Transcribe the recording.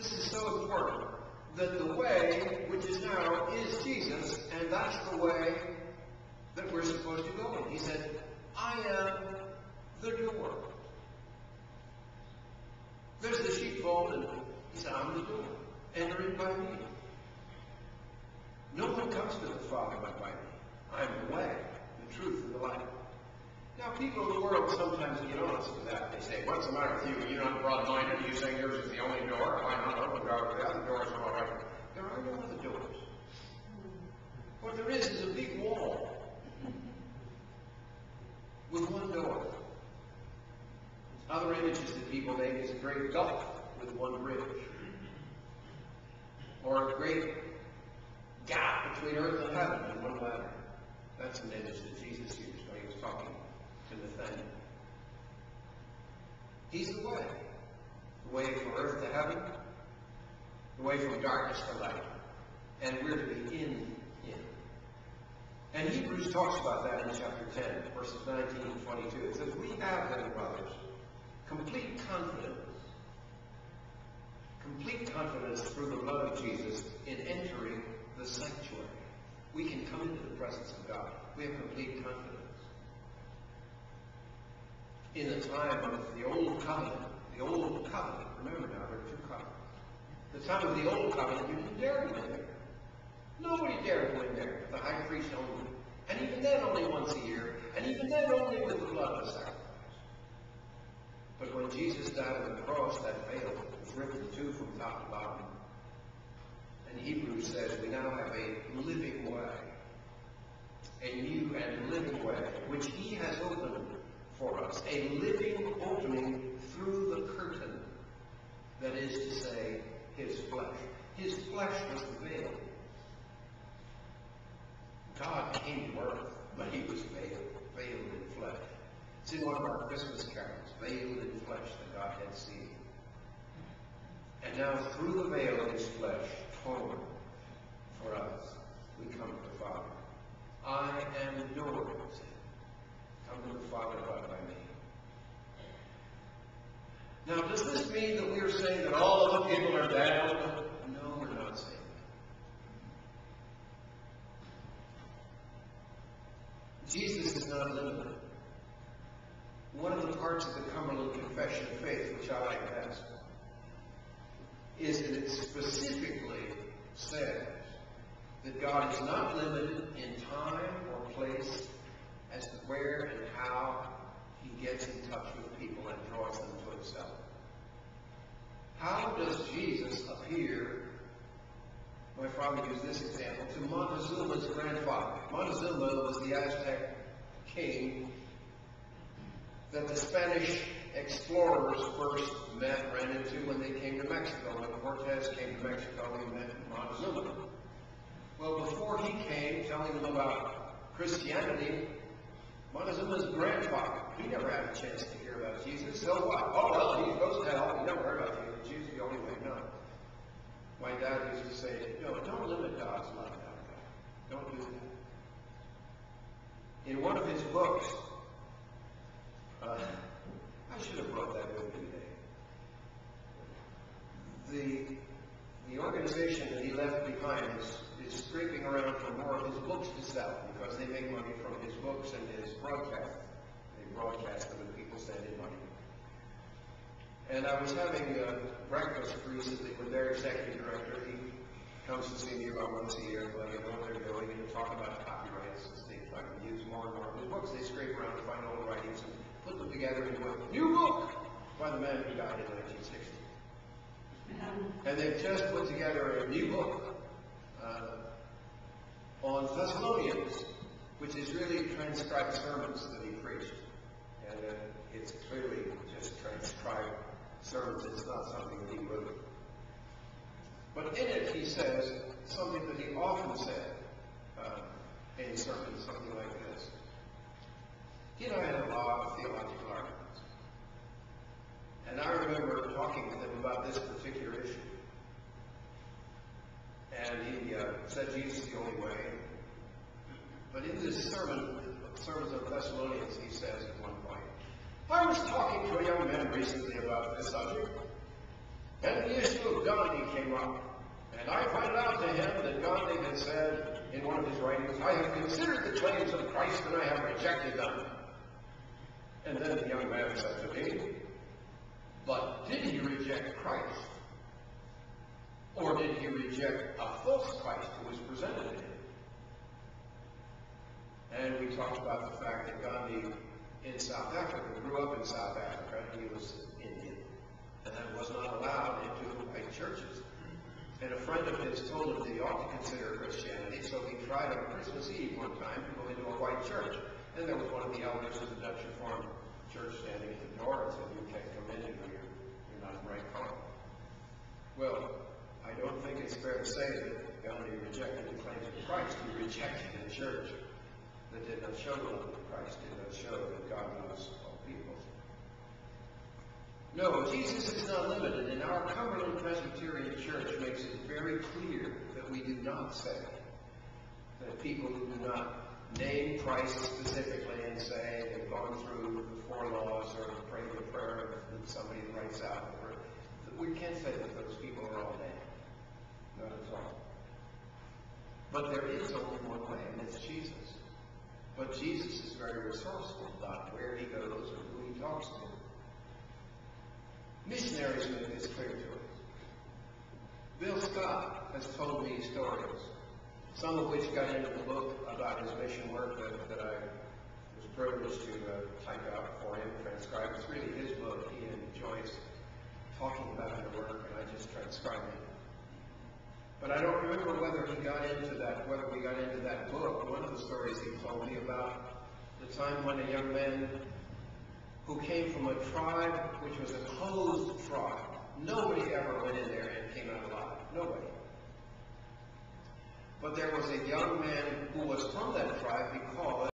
This is so important, that the way, which is now, is Jesus, and that's the way that we're supposed to go in. He said, I am the door. There's the sheepfold, and he said, I'm the door. Enter in by me. No one comes to the Father but by me. I am the way, the truth, and the life. Now, people in the world sometimes get on us with that. They say, what's the matter with you? You're not broad-minded. Are you saying yours is the only door? Why not open door? The other doors are all right. There are no other doors. What there is a big wall with one door. Other images that people make is a great gulf with one bridge. Or a great gap between earth and heaven and one ladder. That's an image that Jesus used when he was talking to Nathaniel. He's the way. The way from earth to heaven. The way from darkness to light. And we're to be in him. And Hebrews talks about that in chapter 10, verses 19 and 22. It says, we have then, brothers, complete confidence through the blood of Jesus in entering the sanctuary. We can come into the presence of God. We have complete confidence. In the time of the Old Covenant, remember now, there are two covenants. The time of the Old Covenant, you didn't dare go in there. Nobody dared go in there. The high priest only. And even then only once a year. And even then only with the blood of the sacrifice. But when Jesus died on the cross, that veil was ripped in two from top to bottom. And Hebrews says we now have a living way. A new and living way, which he has opened for us. A living opening through the curtain. That is to say, his flesh. His flesh was the veil. God came to earth, but he was veiled in flesh. It's in one of our Christmas carols, veiled in flesh that God had seen. And now through the veil of his flesh, torn for us, we come to the Father. I am the door, he said. Come to the Father but by me. Now, does this mean that we are saying that all of the people are damned? No, we're not saying that. Jesus is not limited. One of the parts of the Cumberland Confession of Faith, which I like best, is that it specifically says that God is not limited in time or place as to where and how he gets in touch with people and draws them to himself. How does Jesus appear? My father used this example to Montezuma's grandfather. Montezuma was the Aztec king that the Spanish explorers first ran into when they came to Mexico. When Cortez came to Mexico, he met Montezuma. Well, before he came, telling them about Christianity, Montezuma's grandfather, he never had a chance to hear about Jesus. So what? Oh, well, he goes to hell. He never heard about Jesus. Jesus is the only way. No. My dad used to say, no, don't limit God's love out of God. Don't do that. In one of his books, I should have brought that with me today. The organization that he left behind is scraping around for more of his books to sell because they make money from his books and his broadcast. They broadcast them and people send in money. And I was having breakfast recently with their executive director. He comes to see me about once a year, but you know what they're doing, and talk about copyrights and things like that. Use more and more of his books. They scrape around to find old writings and put them together into a new book by the man who died in 1960. And they've just put together a new book on Thessalonians, which is really transcribed sermons that he preached. And it's clearly just transcribed sermons. It's not something that he wrote. But in it he says something that he often said in sermons, something like this. He and I had a lot of theological arguments. And I remember talking with him about this particular issue. And he said Jesus is the only way. But in this sermons of Thessalonians, he says at one point, I was talking to a young man recently about this subject. And the issue of Gandhi came up. And I pointed out to him that Gandhi had said in one of his writings, I have considered the claims of Christ and I have rejected them. And then the young man said to me, but did he reject Christ? Or did he reject a false Christ who was presented to him? And we talked about the fact that Gandhi in South Africa grew up in South Africa. He was Indian and was not allowed into the white churches. And a friend of his told him that he ought to consider Christianity, so he tried on Christmas Eve one time to go into a white church. And there was one of the elders of the Dutch Reformed Church standing at the door and said, you can't come in, you're not in the right color. Well, I don't think it's fair to say that Gandhi rejected the claims of Christ. He rejected a church that did not show the love of Christ, did not show that God loves all people. No, Jesus is not limited, and our Cumberland Presbyterian Church makes it very clear that we do not say that people who do not name Christ specifically and say they've gone through the 4 laws or pray the prayer that somebody writes out. We can't say that those people are all dead. Not at all. But there is only one way, and it's Jesus. But Jesus is very resourceful about where he goes or who he talks to. Missionaries make this clear to us. Bill Scott has told me stories, some of which got into the book about his mission work that I was privileged to type out for him, transcribe. It's really his book. He and Joyce talking about their work, and I just transcribed it. But I don't remember whether we got into that book. One of the stories he told me about the time when a young man who came from a tribe which was a closed tribe. Nobody ever went in there and came out alive. Nobody. But there was a young man who was from that tribe because